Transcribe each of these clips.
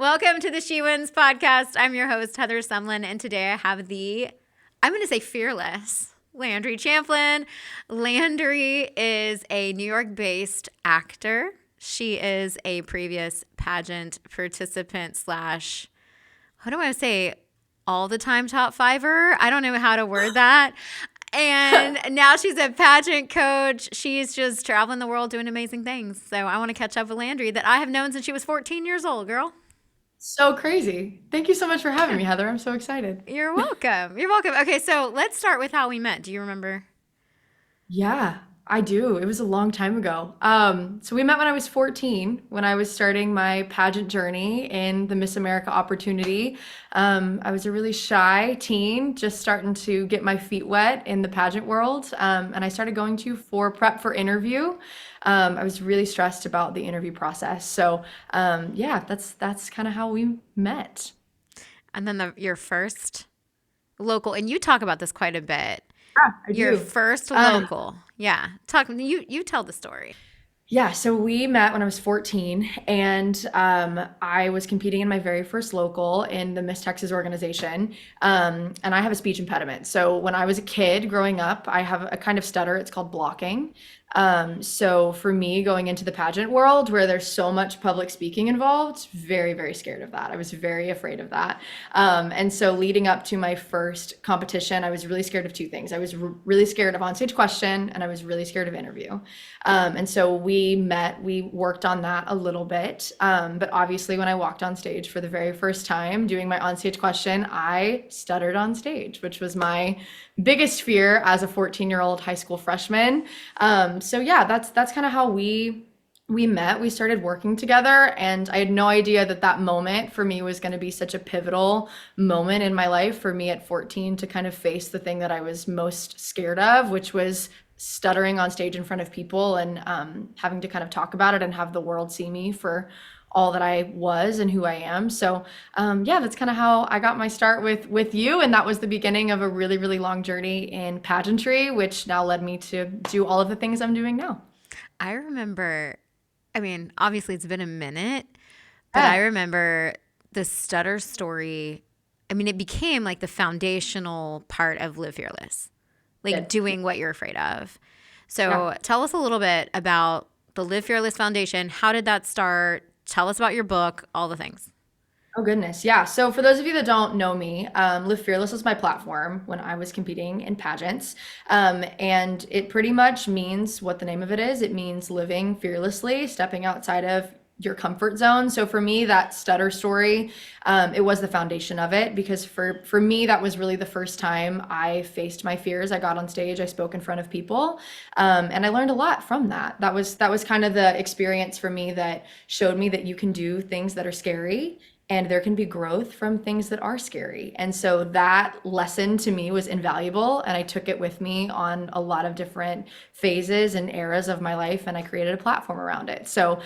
Welcome to the She Wins podcast. I'm your host, Heather Sumlin, and today I have I'm going to say fearless, Landry Champlin. Landry is a New York-based actor. She is a previous pageant participant slash, what do I say, all-the-time top fiver? I don't know how to word that. And now she's a pageant coach. She's just traveling the world doing amazing things. So I want to catch up with Landry that I have known since she was 14 years old, girl. So crazy. Thank you so much for having me, Heather. I'm so excited. You're welcome. You're welcome. Okay, so let's start with how we met. Do you remember? Yeah, I do. It was a long time ago. So we met when I was 14, when I was starting my pageant journey in the Miss America opportunity. I was a really shy teen, just starting to get my feet wet in the pageant world. And I started going to for prep for interview. I was really stressed about the interview process. So yeah, that's kind of how we met. And then your first local, and you talk about this quite a bit. Yeah, I Your do. first Um, local. Yeah. Talk you tell the story. Yeah, so we met when I was 14, and I was competing in my very first local in the Miss Texas organization. And I have a speech impediment. So when I was a kid growing up, I have a kind of stutter. It's called blocking. So for me, going into the pageant world where there's so much public speaking involved, very, very scared of that. I was very afraid of that. And so leading up to my first competition, I was really scared of two things. I was really scared of onstage question, and I was really scared of interview. And so we met, we worked on that a little bit. But obviously, when I walked on stage for the very first time doing my onstage question, I stuttered on stage, which was my biggest fear as a 14-year-old high school freshman. So yeah, that's kind of how we met. We started working together, and I had no idea that that moment for me was going to be such a pivotal moment in my life for me at 14 to kind of face the thing that I was most scared of, which was stuttering on stage in front of people and having to kind of talk about it and have the world see me for all that I was and who I am. So yeah, that's kind of how I got my start with you, and that was the beginning of a really, really long journey in pageantry, which now led me to do all of the things I'm doing now. I remember, I mean, obviously it's been a minute, but I Yeah, remember the stutter story. I mean, it became like the foundational part of Live Fearless, like did. doing what you're afraid of. Yeah. So tell us a little bit about the Live Fearless Foundation. How did that start? Tell us about your book, all the things. Oh goodness, yeah. So for those of you that don't know me, Live Fearless was my platform when I was competing in pageants, and it pretty much means what the name of it is. It means living fearlessly, stepping outside of your comfort zone. So for me, that stutter story, it was the foundation of it because for me, that was really the first time I faced my fears. I got on stage, I spoke in front of people, and I learned a lot from that. That was kind of the experience for me that showed me that you can do things that are scary and there can be growth from things that are scary. And so that lesson to me was invaluable. And I took it with me on a lot of different phases and eras of my life. And I created a platform around it. So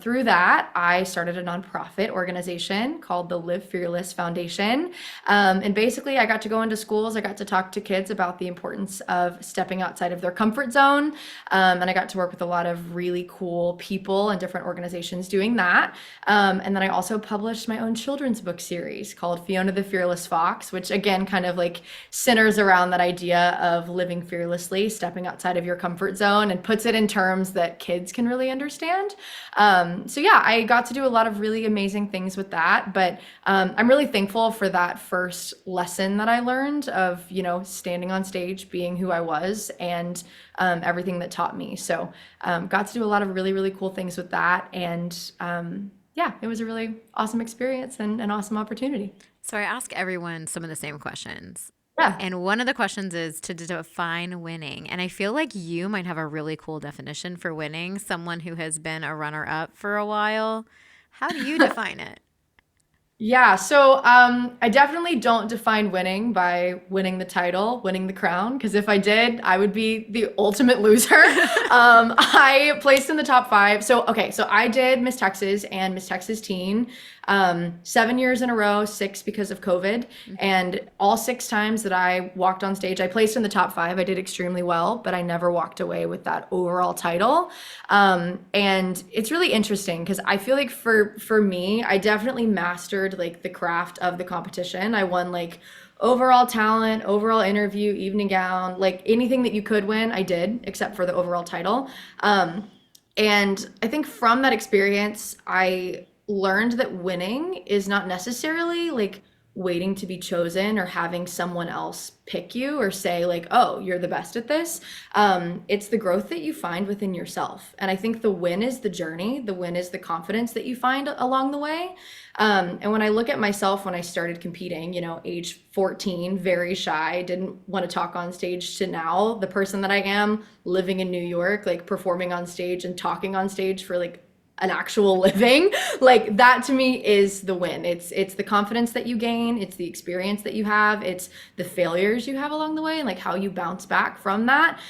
through that, I started a nonprofit organization called the Live Fearless Foundation. And basically, I got to go into schools. I got to talk to kids about the importance of stepping outside of their comfort zone. And I got to work with a lot of really cool people and different organizations doing that. And then I also published my own children's book series called Fiona the Fearless Fox, which again kind of like centers around that idea of living fearlessly, stepping outside of your comfort zone, and puts it in terms that kids can really understand. So yeah, I got to do a lot of really amazing things with that, but I'm really thankful for that first lesson that I learned of, standing on stage, being who I was, and everything that taught me. So got to do a lot of really, really cool things with that. And yeah, it was a really awesome experience and an awesome opportunity. So I ask everyone some of the same questions. Yeah. And one of the questions is to define winning. And I feel like you might have a really cool definition for winning, someone who has been a runner up for a while. How do you define it? Yeah, so I definitely don't define winning by winning the title, winning the crown, because if I did, I would be the ultimate loser. I placed in the top five. So, okay, so I did Miss Texas and Miss Texas Teen 7 years in a row, six because of COVID. And all six times that I walked on stage, I placed in the top five. I did extremely well, but I never walked away with that overall title. And it's really interesting because I feel like for me, I definitely mastered like the craft of the competition. I won like overall talent, overall interview, evening gown, like anything that you could win, I did, except for the overall title. And I think from that experience, I learned that winning is not necessarily like waiting to be chosen or having someone else pick you or say like, oh, you're the best at this. It's the growth that you find within yourself. And I think the win is the journey. The win is the confidence that you find along the way. And when I look at myself when I started competing, age 14, very shy, didn't want to talk on stage, to now the person that I am living in New York, like performing on stage and talking on stage for like an actual living, like that to me is the win. It's the confidence that you gain, it's the experience that you have, it's the failures you have along the way and like how you bounce back from that.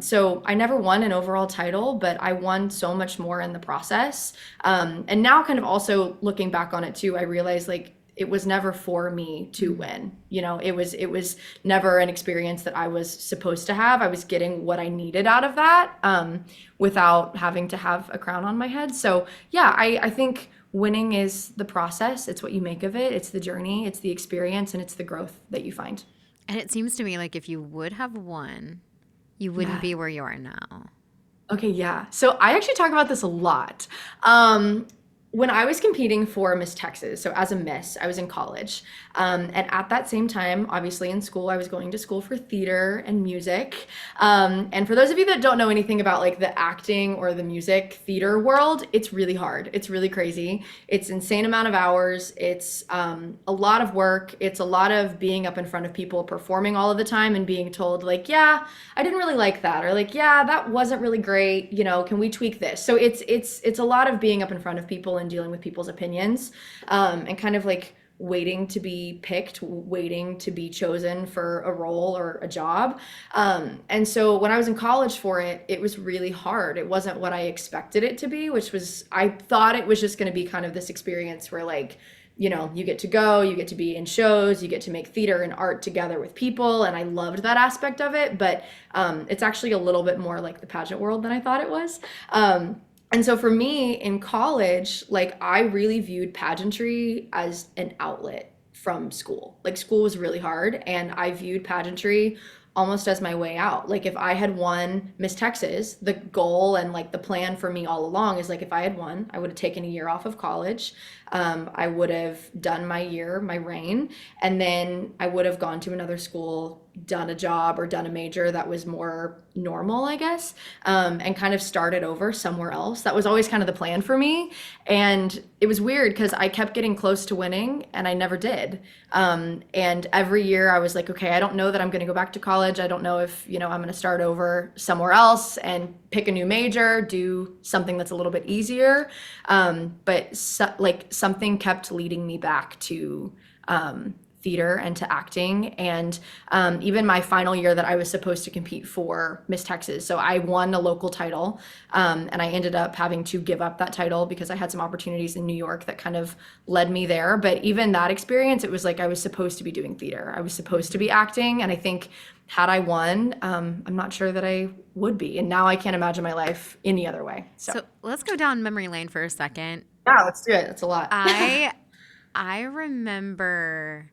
So I never won an overall title, but I won so much more in the process. And now kind of also looking back on it too, I realized like it was never for me to win. It was never an experience that I was supposed to have. I was getting what I needed out of that, without having to have a crown on my head. So yeah, I think winning is the process. It's what you make of it. It's the journey. It's the experience, and it's the growth that you find. And it seems to me like if you would have won, you wouldn't Yeah. be where you are now. Okay, yeah. So I actually talk about this a lot. When I was competing for Miss Texas, so as a Miss, I was in college. And at that same time, obviously in school, I was going to school for theater and music. And for those of you that don't know anything about like the acting or the music theater world, it's really hard. It's really crazy. It's insane amount of hours. It's a lot of work. It's a lot of being up in front of people, performing all of the time and being told like, yeah, I didn't really like that, or like, yeah, that wasn't really great. Can we tweak this? So it's a lot of being up in front of people and dealing with people's opinions, and kind of like waiting to be picked, waiting to be chosen for a role or a job. And so when I was in college for it, it was really hard. It wasn't what I expected it to be, which was, I thought it was just going to be kind of this experience where like, you get to go, you get to be in shows, you get to make theater and art together with people. And I loved that aspect of it. But it's actually a little bit more like the pageant world than I thought it was. And so for me in college, like I really viewed pageantry as an outlet from school. Like school was really hard, and I viewed pageantry almost as my way out. Like if I had won Miss Texas, the goal and like the plan for me all along is like if I had won, I would have taken a year off of college. I would have done my year, my reign, and then I would have gone to another school, done a job or done a major that was more normal, I guess, and kind of started over somewhere else. That was always kind of the plan for me. And it was weird because I kept getting close to winning and I never did. And every year I was like, okay, I don't know that I'm going to go back to college. I don't know if, I'm going to start over somewhere else and pick a new major, do something that's a little bit easier. But like something kept leading me back to theater and to acting. And even my final year that I was supposed to compete for Miss Texas. So I won a local title, and I ended up having to give up that title because I had some opportunities in New York that kind of led me there. But even that experience, it was like I was supposed to be doing theater. I was supposed to be acting. And I think had I won, I'm not sure that I would be. And now I can't imagine my life any other way. So let's go down memory lane for a second. Yeah, let's do it. That's a lot. I remember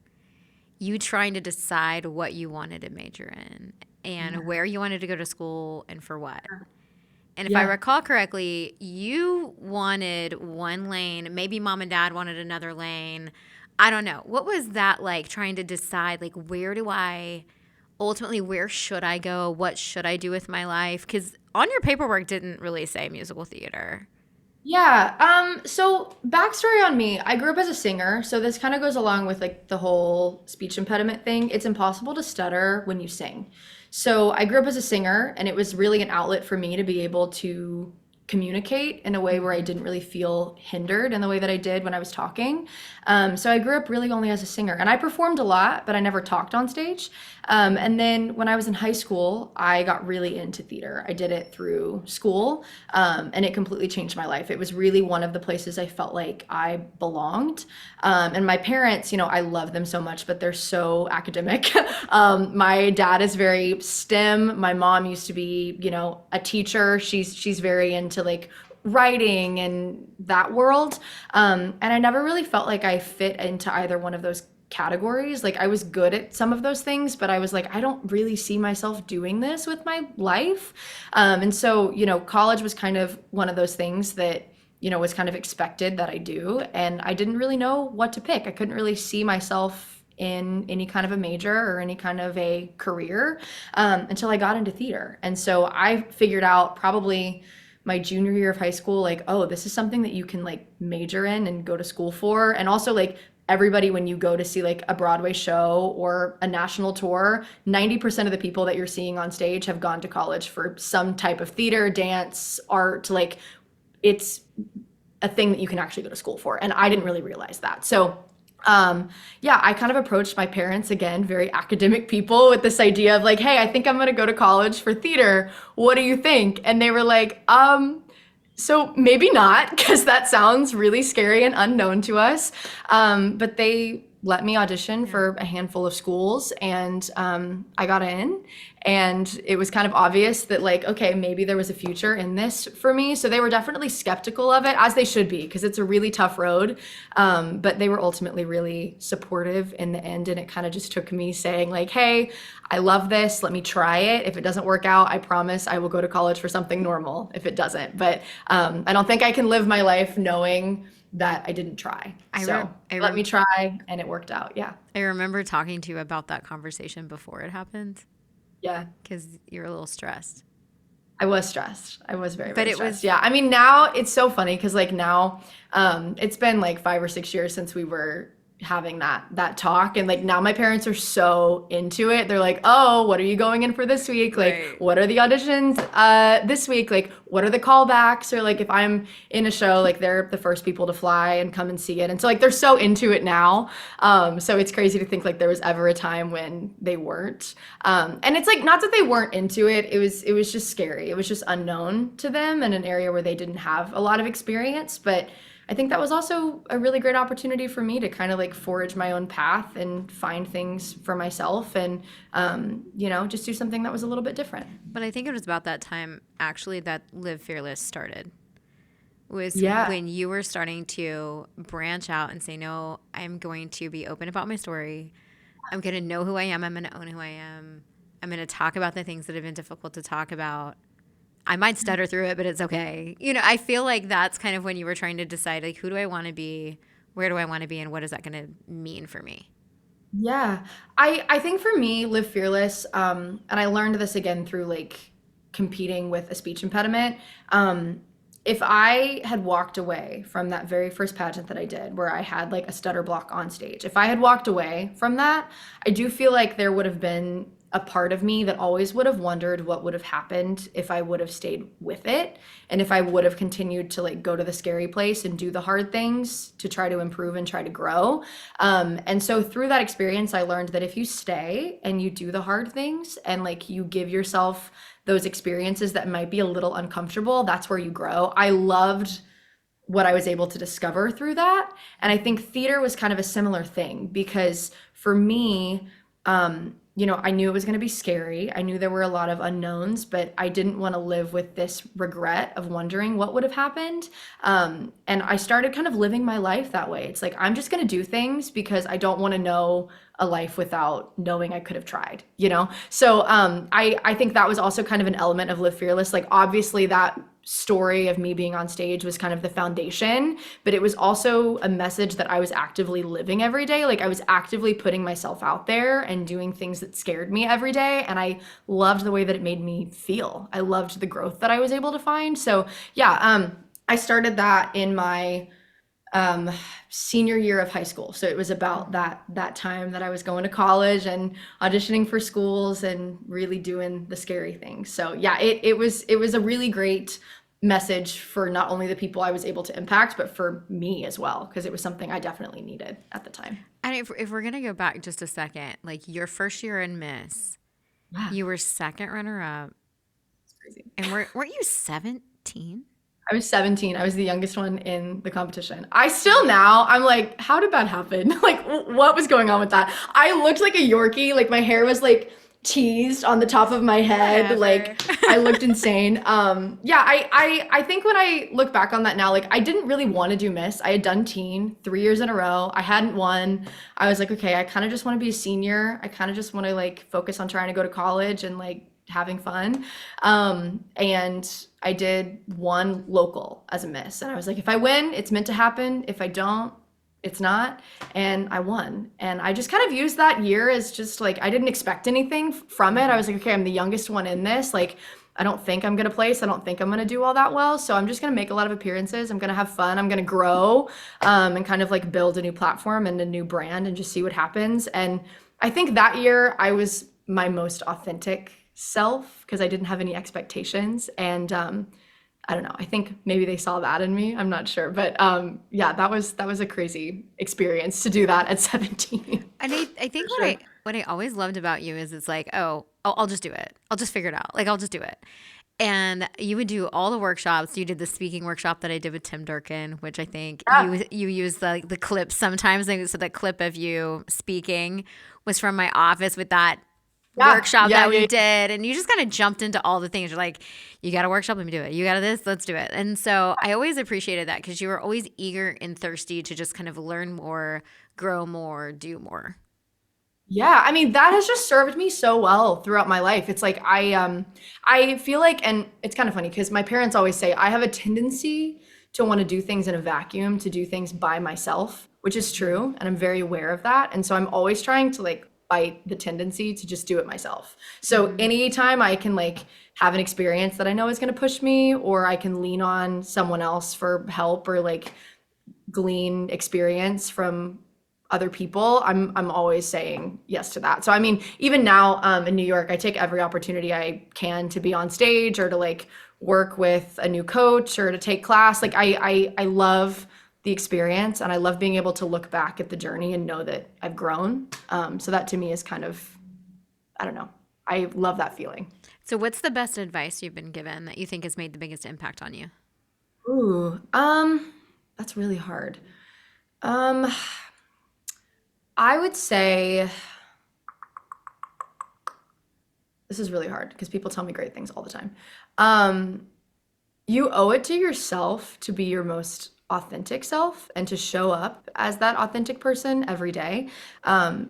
you trying to decide what you wanted to major in and where you wanted to go to school and for what. And if I Yeah. recall correctly, you wanted one lane, maybe mom and dad wanted another lane. I don't know. What was that like, trying to decide like where should I go? What should I do with my life? Because on your paperwork didn't really say musical theater. Yeah. So backstory on me, I grew up as a singer, so this kind of goes along with like the whole speech impediment thing. It's impossible to stutter when you sing. So I grew up as a singer, and it was really an outlet for me to be able to communicate in a way where I didn't really feel hindered in the way that I did when I was talking. So I grew up really only as a singer, and I performed a lot, but I never talked on stage. And then when I was in high school, I got really into theater. I did it through school, and it completely changed my life. It was really one of the places I felt like I belonged. And my parents, I love them so much, but they're so academic. My dad is very STEM. My mom used to be, a teacher. She's very into like writing and that world. And I never really felt like I fit into either one of those categories. Like I was good at some of those things, but I was like, I don't really see myself doing this with my life. And so, college was kind of one of those things that, was kind of expected that I do. And I didn't really know what to pick. I couldn't really see myself in any kind of a major or any kind of a career until I got into theater. And so I figured out probably my junior year of high school, like, oh, this is something that you can like major in and go to school for. And also like everybody, when you go to see like a Broadway show or a national tour, 90% of the people that you're seeing on stage have gone to college for some type of theater, dance, art, like it's a thing that you can actually go to school for. And I didn't really realize that. So I kind of approached my parents, again, very academic people, with this idea of like, hey, I think I'm going to go to college for theater. What do you think? And they were like, so maybe not, because that sounds really scary and unknown to us. But they let me audition for a handful of schools, and I got in. And it was kind of obvious that like, okay, maybe there was a future in this for me. So they were definitely skeptical of it, as they should be, because it's a really tough road. But they were ultimately really supportive in the end. And it kind of just took me saying like, hey, I love this. Let me try it. If it doesn't work out, I promise I will go to college for something normal if it doesn't. But I don't think I can live my life knowing that I didn't try. Let me try, and it worked out. Yeah. I remember talking to you about that conversation before it happened. Yeah. Because you're a little stressed. I was stressed. I was very, very stressed. Was, yeah. I mean, now it's so funny because like now it's been like 5 or 6 years since we were having that talk, and like now my parents are so into it. They're like, oh, what are you going in for this week? Like, right. What are the auditions this week? Like, what are the callbacks? Or like if I'm in a show, like they're the first people to fly and come and see it. And so like they're so into it now. So it's crazy to think like there was ever a time when they weren't. And it's like not that they weren't into it. It was just scary. It was just unknown to them in an area where they didn't have a lot of experience. But I think that was also a really great opportunity for me to kind of like forge my own path and find things for myself and, just do something that was a little bit different. But I think it was about that time actually that Live Fearless started. When you were starting to branch out and say, no, I'm going to be open about my story. I'm going to know who I am. I'm going to own who I am. I'm going to talk about the things that have been difficult to talk about. I might stutter through it, but it's okay. I feel like that's kind of when you were trying to decide, like, who do I want to be? Where do I want to be? And what is that going to mean for me? Yeah. I think for me, Live Fearless, and I learned this again through like competing with a speech impediment. If I had walked away from that very first pageant that I did, where I had like a stutter block on stage, if I had walked away from that, I do feel like there would have been a part of me that always would have wondered what would have happened if I would have stayed with it, and if I would have continued to like go to the scary place and do the hard things to try to improve and try to grow. And so through that experience, I learned that if you stay and you do the hard things and like you give yourself those experiences that might be a little uncomfortable, that's where you grow. I loved what I was able to discover through that. And I think theater was kind of a similar thing, because for me, I knew it was going to be scary. I knew there were a lot of unknowns, but I didn't want to live with this regret of wondering what would have happened. And I started kind of living my life that way. It's like, I'm just going to do things because I don't want to know a life without knowing I could have tried, So I think that was also kind of an element of Live Fearless. Like, obviously that story of me being on stage was kind of the foundation, but it was also a message that I was actively living every day. Like, I was actively putting myself out there and doing things that scared me every day. And I loved the way that it made me feel. I loved the growth that I was able to find. So I started that in my senior year of high school. So it was about that time that I was going to college and auditioning for schools and really doing the scary things. So yeah, it was a really great message for not only the people I was able to impact, but for me as well, because it was something I definitely needed at the time. And if we're gonna go back just a second, like your first year in Miss, Yeah, you were second runner up, it's crazy. and weren't you 17? I was 17. I was the youngest one in the competition. I still now, I'm like, how did that happen? Like, what was going on with that? I looked like a Yorkie. Like, my hair was like teased on the top of my head. Whatever. Like, I looked insane. Yeah, I think when I look back on that now, like, I didn't really want to do Miss. I had done teen 3 years in a row. I hadn't won. I was like, okay, I kind of just want to be a senior. I kind of just want to like focus on trying to go to college and like having fun. And I did one local as a Miss. And I was like, if I win, it's meant to happen. If I don't, it's not. And I won. And I just kind of used that year as just like, I didn't expect anything from it. I was like, okay, I'm the youngest one in this. Like, I don't think I'm gonna place. I don't think I'm gonna do all that well. So I'm just gonna make a lot of appearances. I'm gonna have fun. I'm gonna grow, and kind of like build a new platform and a new brand and just see what happens. And I think that year I was my most authentic self because I didn't have any expectations. And I don't know. I think maybe they saw that in me. I'm not sure, but yeah, that was a crazy experience to do that at 17. And I think For sure. what I always loved about you is it's like, oh, I'll just do it. I'll just figure it out. Like I'll just do it. And you would do all the workshops. You did the speaking workshop that I did with Tim Durkin, which I think Yeah, you use the clips sometimes. Like, so the clip of you speaking was from my office with that yeah, workshop yeah, that yeah, we yeah. did. And you just kind of jumped into all the things. You're like, you got a workshop, let me do it. You got this, let's do it. And so I always appreciated that because you were always eager and thirsty to just kind of learn more, grow more, do more. Yeah, I mean that has just served me so well throughout my life. It's like I feel like, and it's kind of funny because my parents always say I have a tendency to want to do things in a vacuum, to do things by myself, which is true, and I'm very aware of that. And so I'm always trying to like fight the tendency to just do it myself. So Mm-hmm. anytime I can like have an experience that I know is going to push me, or I can lean on someone else for help or like glean experience from other people, I'm always saying yes to that. So I mean, even now in New York, I take every opportunity I can to be on stage or to like work with a new coach or to take class. Like I love the experience and I love being able to look back at the journey and know that I've grown. So that to me is kind of, I don't know. I love that feeling. So what's the best advice you've been given that you think has made the biggest impact on you? Ooh, that's really hard. Um, I would say this is really hard because people tell me great things all the time. Um, you owe it to yourself to be your most authentic self and to show up as that authentic person every day.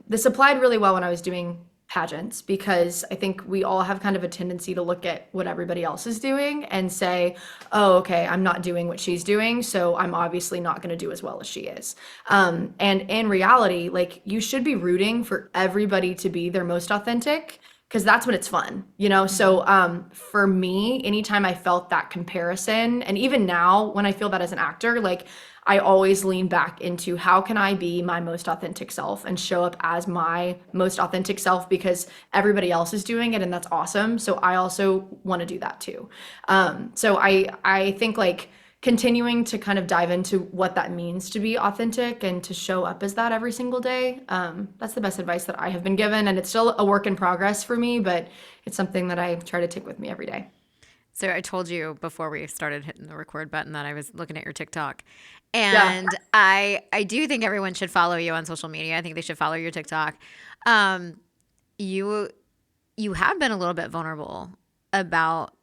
This applied really well when I was doing pageants because I think we all have kind of a tendency to look at what everybody else is doing and say, oh, okay, I'm not doing what she's doing, so I'm obviously not going to do as well as she is. And in reality, like you should be rooting for everybody to be their most authentic because that's when it's fun, you know? Mm-hmm. So for me, anytime I felt that comparison, and even now when I feel that as an actor, like I always lean back into how can I be my most authentic self and show up as my most authentic self because everybody else is doing it and that's awesome. So I also want to do that too. So I think like continuing to kind of dive into what that means to be authentic and to show up as that every single day. That's the best advice that I have been given. And it's still a work in progress for me, but it's something that I try to take with me every day. So I told you before we started hitting the record button that I was looking at your TikTok. Yeah. And I do think everyone should follow you on social media. I think they should follow your TikTok. Um, you you have been a little bit vulnerable about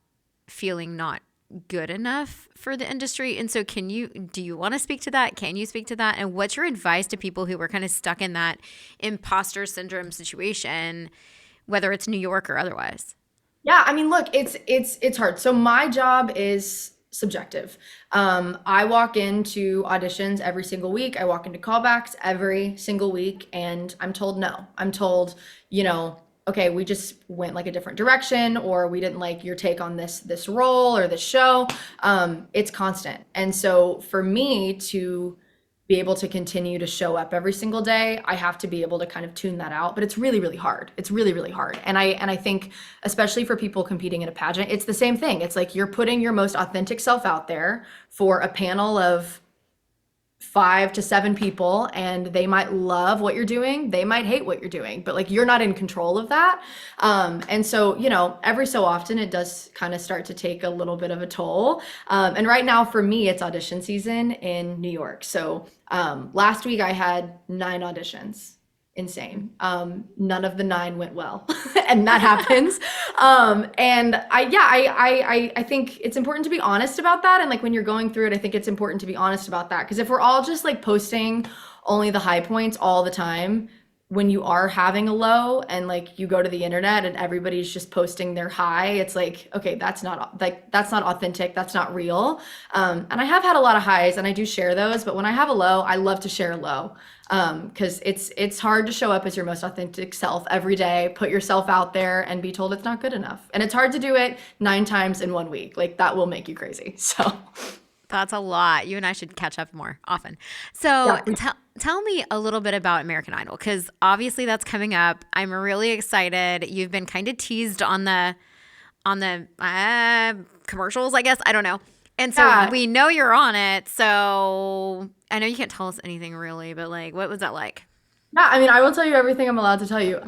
feeling not good enough for the industry. And so do you want to speak to that? Can you speak to that? And what's your advice to people who were kind of stuck in that imposter syndrome situation, whether it's New York or otherwise? Yeah, I mean, look, it's hard. So my job is subjective. I walk into auditions every single week. I walk into callbacks every single week, and I'm told no. I'm told, okay, we just went like a different direction, or we didn't like your take on this role or this show. It's constant, and so for me to be able to continue to show up every single day, I have to be able to kind of tune that out. But it's really, really hard. It's really, really hard. And I think, especially for people competing in a pageant, it's the same thing. It's like you're putting your most authentic self out there for a panel of 5 to 7 people, and they might love what you're doing, they might hate what you're doing, but like you're not in control of that. And so, every so often it does kind of start to take a little bit of a toll. And right now for me, it's audition season in New York. So last week I had 9 auditions. Insane. None of the 9 went well, and that happens. And I think it's important to be honest about that. And like when you're going through it, I think it's important to be honest about that. Because if we're all just like posting only the high points all the time, when you are having a low and like you go to the internet and everybody's just posting their high, it's like, okay, that's not authentic. That's not real. And I have had a lot of highs and I do share those, but when I have a low, I love to share a low. Because it's hard to show up as your most authentic self every day, put yourself out there and be told it's not good enough. And it's hard to do it 9 times in 1 week. Like that will make you crazy. So That's a lot. You and I should catch up more often. So yeah. tell me a little bit about American Idol, because obviously that's coming up. I'm really excited. You've been kind of teased on the commercials, I guess. I don't know. And so we know you're on it. So I know you can't tell us anything really, but like, what was that like? Yeah, I mean, I will tell you everything I'm allowed to tell you.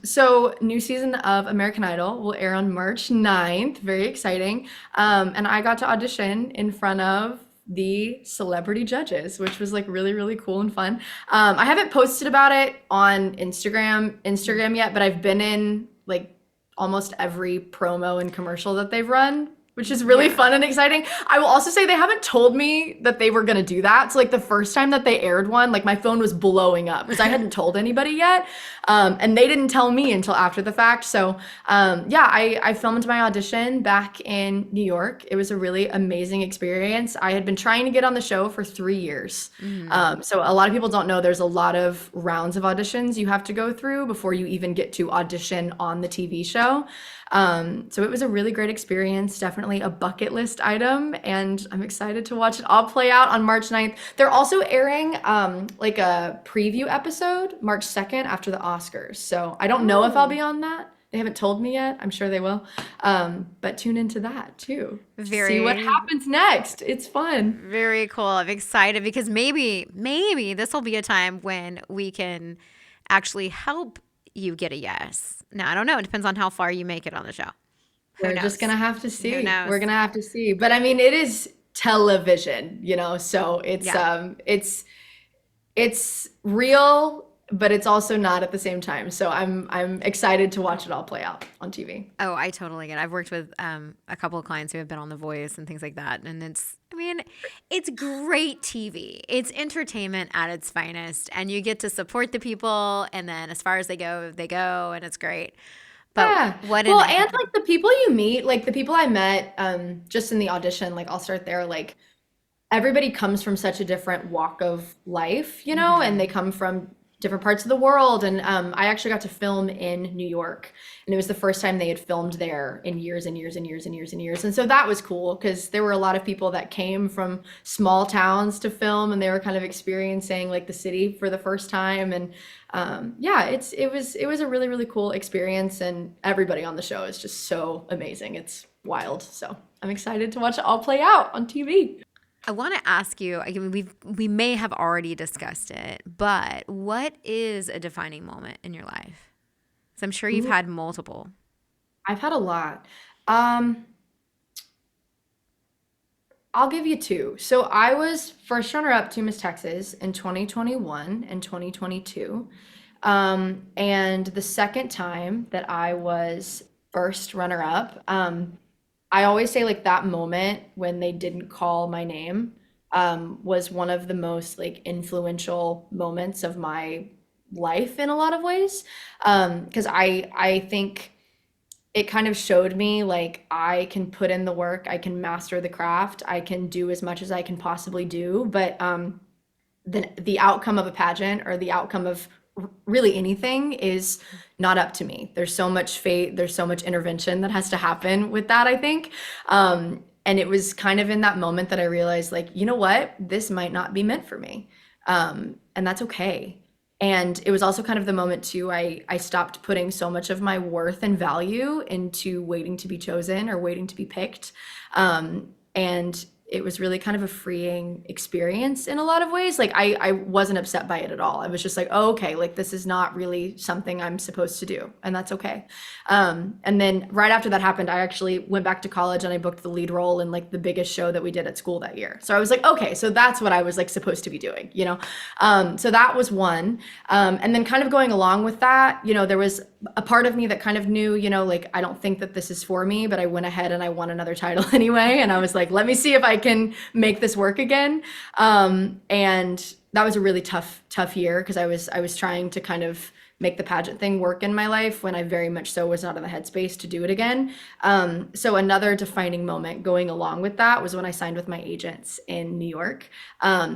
So new season of American Idol will air on March 9th. Very exciting. And I got to audition in front of the celebrity judges, which was like really, really cool and fun. I haven't posted about it on Instagram yet, but I've been in like almost every promo and commercial that they've run, which is really fun and exciting. I will also say they haven't told me that they were gonna do that. So like the first time that they aired one, like my phone was blowing up because I hadn't told anybody yet. And they didn't tell me until after the fact. So I filmed my audition back in New York. It was a really amazing experience. I had been trying to get on the show for 3 years. So a lot of people don't know there's a lot of rounds of auditions you have to go through before you even get to audition on the TV show. So it was a really great experience, definitely a bucket list item, and I'm excited to watch it all play out on March 9th. They're also airing like a preview episode March 2nd after the Oscars. So I don't know if I'll be on that. They haven't told me yet. I'm sure they will. But tune into that too. See what happens next. It's fun. Very cool. I'm excited because maybe this will be a time when we can actually help you get a yes. Now, I don't know. It depends on how far you make it on the show. We're just going to have to see. Who knows? We're going to have to see. But I mean, it is television, so it's real, but it's also not at the same time. So I'm excited to watch it all play out on TV. Oh, I totally get it. I've worked with a couple of clients who have been on The Voice and things like that. And it's great TV. It's entertainment at its finest. And you get to support the people. And then as far as they go, and it's great. But and like the people you meet, like the people I met just in the audition, like I'll start there, like everybody comes from such a different walk of life, and they come from different parts of the world. And I actually got to film in New York, and it was the first time they had filmed there in years and years and years and years and years. And so that was cool because there were a lot of people that came from small towns to film, and they were kind of experiencing like the city for the first time. And it was a really, really cool experience, and everybody on the show is just so amazing. It's wild. So I'm excited to watch it all play out on TV. I want to ask you, we may have already discussed it, but what is a defining moment in your life? So I'm sure you've had multiple. I've had a lot. I'll give you 2. So I was first runner-up to Miss Texas in 2021 and 2022. And the second time that I was first runner-up, I always say like that moment when they didn't call my name was one of the most like influential moments of my life in a lot of ways. Because I think it kind of showed me like I can put in the work, I can master the craft, I can do as much as I can possibly do, but the outcome of a pageant or the outcome of really anything is not up to me. There's so much fate, there's so much intervention that has to happen with that, I think. And it was kind of in that moment that I realized like, you know what, this might not be meant for me. And that's okay. And it was also kind of the moment too, I stopped putting so much of my worth and value into waiting to be chosen or waiting to be picked. And it was really kind of a freeing experience in a lot of ways. Like I wasn't upset by it at all. I was just like, oh, okay, like this is not really something I'm supposed to do, and that's okay. And then right after that happened, I actually went back to college and I booked the lead role in like the biggest show that we did at school that year. So I was like, okay, so that's what I was like supposed to be doing, you know? So that was one. And then kind of going along with that, you know, there was a part of me that kind of knew, you know, like I don't think that this is for me, but I went ahead and I won another title anyway. And I was like, let me see if I can make this work again. And that was a really tough year because I was trying to kind of make the pageant thing work in my life when I very much so was not in the headspace to do it again. So another defining moment going along with that was when I signed with my agents in New York.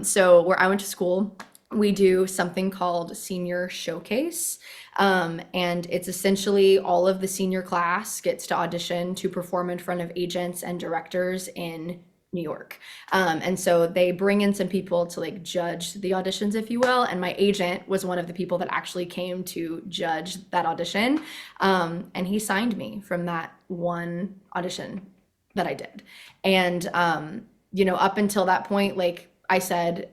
So where I went to school, we do something called Senior Showcase. And it's essentially all of the senior class gets to audition to perform in front of agents and directors in New York. And so they bring in some people to like judge the auditions, if you will. And my agent was one of the people that actually came to judge that audition. And he signed me from that one audition that I did. And, you know, up until that point, like I said,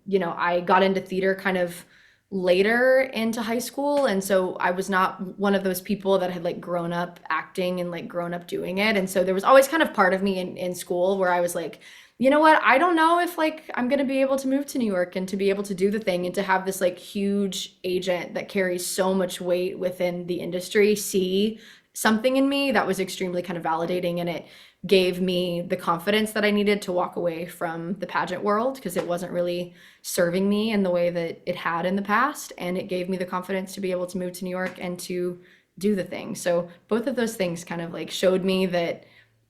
you know, I got into theater kind of later into high school, and so I was not one of those people that had like grown up acting and like grown up doing it. And so there was always kind of part of me in school where I was like, you know what, I don't know if like I'm gonna be able to move to New York and to be able to do the thing and to have this like huge agent that carries so much weight within the industry see something in me that was extremely kind of validating, and it gave me the confidence that I needed to walk away from the pageant world because it wasn't really serving me in the way that it had in the past. And it gave me the confidence to be able to move to New York and to do the thing. So both of those things kind of like showed me that,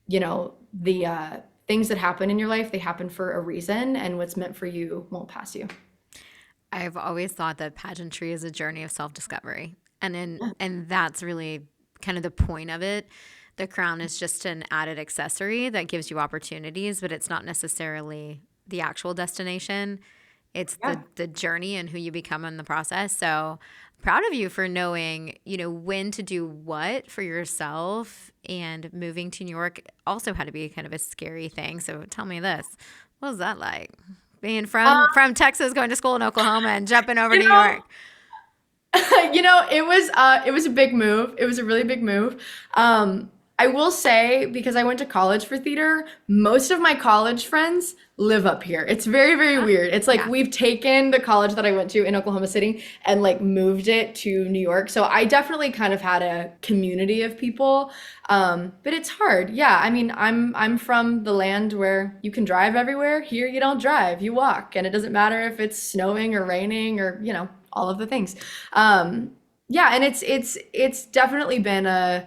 you know, the things that happen in your life, they happen for a reason, and what's meant for you won't pass you. I've always thought that pageantry is a journey of self-discovery. And that's really kind of the point of it. The crown is just an added accessory that gives you opportunities, but it's not necessarily the actual destination. It's Yeah. the journey and who you become in the process. So proud of you for knowing, you know, when to do what for yourself. And moving to New York also had to be kind of a scary thing. So tell me this. What was that like? Being from Texas, going to school in Oklahoma and jumping over You to New know, York. it was a big move. It was a really big move. I will say, because I went to college for theater, most of my college friends live up here. It's very, very Huh? weird. It's like Yeah. we've taken the college that I went to in Oklahoma City and like moved it to New York. So I definitely kind of had a community of people. But it's hard. Yeah, I mean, I'm from the land where you can drive everywhere. Here you don't drive, you walk, and it doesn't matter if it's snowing or raining or, you know, all of the things. Yeah, and it's definitely been a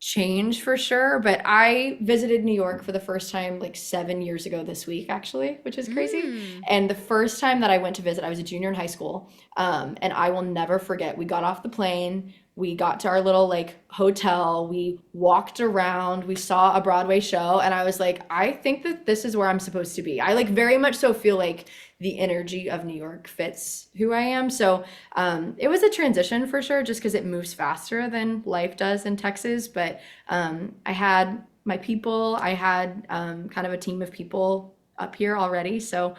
change for sure. But I visited New York for the first time like 7 years ago this week, actually, which is crazy. Mm. And the first time that I went to visit, I was a junior in high school. And I will never forget, we got off the plane, we got to our little like hotel, we walked around, we saw a Broadway show, and I was like, I think that this is where I'm supposed to be. I like very much so feel like the energy of New York fits who I am. So it was a transition for sure, just because it moves faster than life does in Texas. But I had my people, I had kind of a team of people up here already. So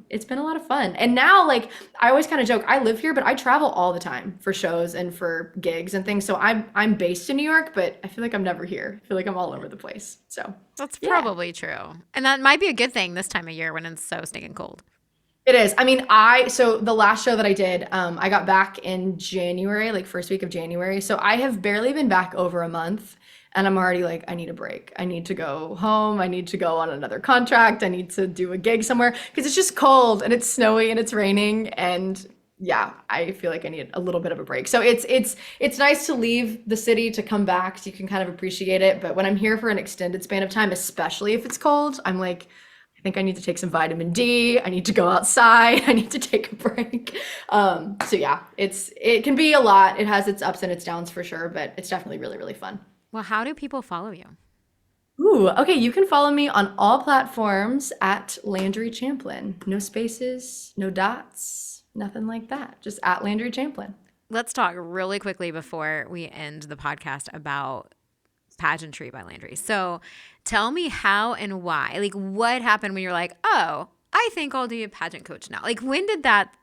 it's been a lot of fun. And now, like, I always kind of joke, I live here, but I travel all the time for shows and for gigs and things. So I'm based in New York, but I feel like I'm never here. I feel like I'm all over the place. So That's yeah. probably true. And that might be a good thing this time of year when it's so stinking cold. It is. I mean, so the last show that I did, I got back in January, like first week of January. So I have barely been back over a month, and I'm already like, I need a break. I need to go home. I need to go on another contract. I need to do a gig somewhere because it's just cold and it's snowy and it's raining, and yeah, I feel like I need a little bit of a break. So it's nice to leave the city to come back so you can kind of appreciate it. But when I'm here for an extended span of time, especially if it's cold, I'm like, I think I need to take some vitamin D. I need to go outside. I need to take a break. So yeah, it can be a lot. It has its ups and its downs for sure, but it's definitely really, really fun. Well, how do people follow you? Ooh, okay. You can follow me on all platforms at Landry Champlin. No spaces, no dots, nothing like that. Just at Landry Champlin. Let's talk really quickly before we end the podcast about Pageantry by Landry. So tell me how and why. Like, what happened when you're like, oh, I think I'll be a pageant coach now? Like, when did that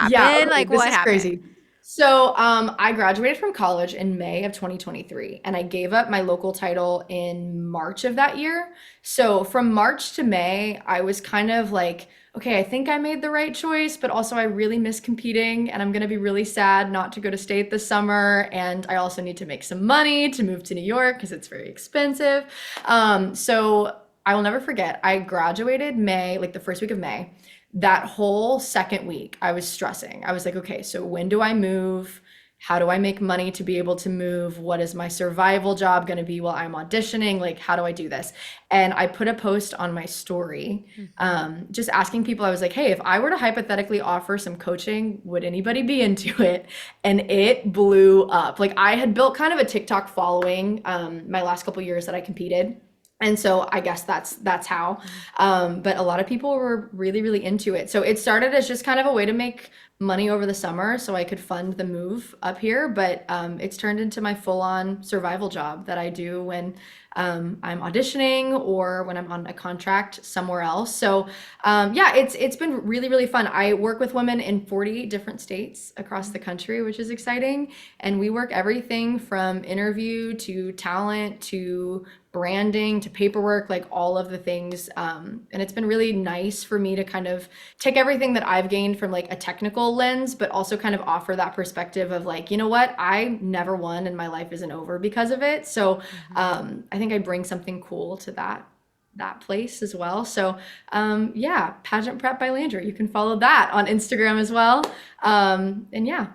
Yeah, happen? okay, Like, this what is happened? crazy. So, I graduated from college in May of 2023, and I gave up my local title in March of that year. So, from March to May, I was kind of like, okay, I think I made the right choice, but also I really miss competing, and I'm gonna be really sad not to go to state this summer. And I also need to make some money to move to New York because it's very expensive. So, I will never forget, I graduated May, like the first week of May. That whole second week, I was stressing. I was like, okay, so when do I move? How do I make money to be able to move? What is my survival job going to be while I'm auditioning? Like, how do I do this? And I put a post on my story, Mm-hmm. just asking people, I was like, hey, if I were to hypothetically offer some coaching, would anybody be into it? And it blew up. Like, I had built kind of a TikTok following my last couple years that I competed. And so I guess that's how. But a lot of people were really, really into it. So it started as just kind of a way to make money over the summer so I could fund the move up here. But it's turned into my full-on survival job that I do when I'm auditioning or when I'm on a contract somewhere else. So yeah, it's been really, really fun. I work with women in 40 different states across the country, which is exciting. And we work everything from interview to talent to branding to paperwork, like all of the things. And it's been really nice for me to kind of take everything that I've gained from like a technical lens, but also kind of offer that perspective of like, you know what, I never won and my life isn't over because of it. So Mm-hmm. I think I bring something cool to that place as well. So yeah, Pageant Prep by Landry. You can follow that on Instagram as well. And yeah,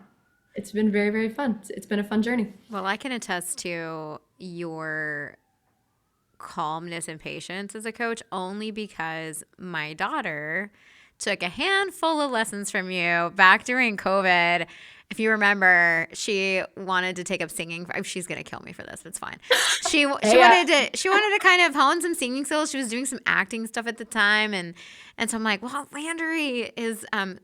it's been very, very fun. It's been a fun journey. Well, I can attest to your calmness and patience as a coach only because my daughter took a handful of lessons from you back during COVID. If you remember, she wanted to take up singing. She's gonna kill me for this. It's fine. She Hey, wanted to kind of hone some singing skills. She was doing some acting stuff at the time, and so I'm like, well, Landry is at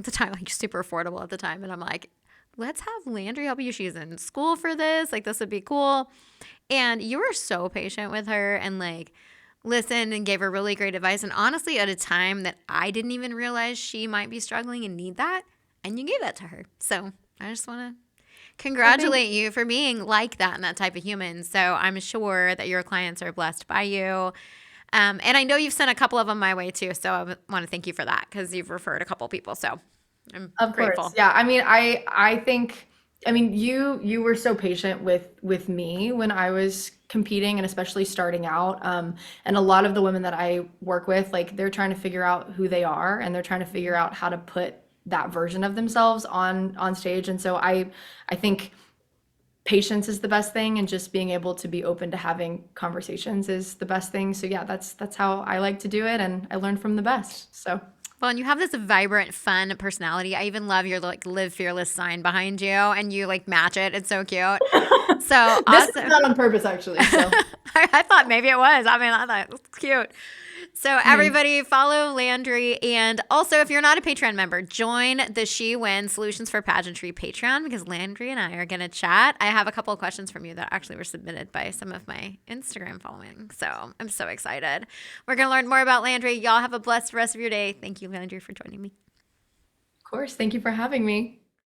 the time like super affordable at the time, and I'm like, let's have Landry help you. She's in school for this. Like this would be cool. And you were so patient with her and like listened and gave her really great advice. And honestly, at a time that I didn't even realize she might be struggling and need that, and you gave that to her. So I just want to well, thank congratulate you for being like that and that type of human. So I'm sure that your clients are blessed by you. And I know you've sent a couple of them my way too. So I want to thank you for that because you've referred a couple people. So I'm Of course. grateful. Yeah. I mean, I think I mean you were so patient with me when I was competing and especially starting out. And a lot of the women that I work with, like they're trying to figure out who they are and they're trying to figure out how to put that version of themselves on stage. And so I think patience is the best thing and just being able to be open to having conversations is the best thing. So yeah, that's how I like to do it and I learn from the best. So Well, and you have this vibrant, fun personality. I even love your like "Live Fearless" sign behind you, and you like match it. It's so cute. So this is awesome. not on purpose actually. So I thought maybe it was. I mean, I thought it was cute. So thanks. everybody follow Landry. And also, if you're not a Patreon member, join the She Wins Solutions for Pageantry Patreon because Landry and I are going to chat. I have a couple of questions from you that actually were submitted by some of my Instagram following. So I'm so excited. We're going to learn more about Landry. Y'all have a blessed rest of your day. Thank you, Landry, for joining me. Of course. Thank you for having me.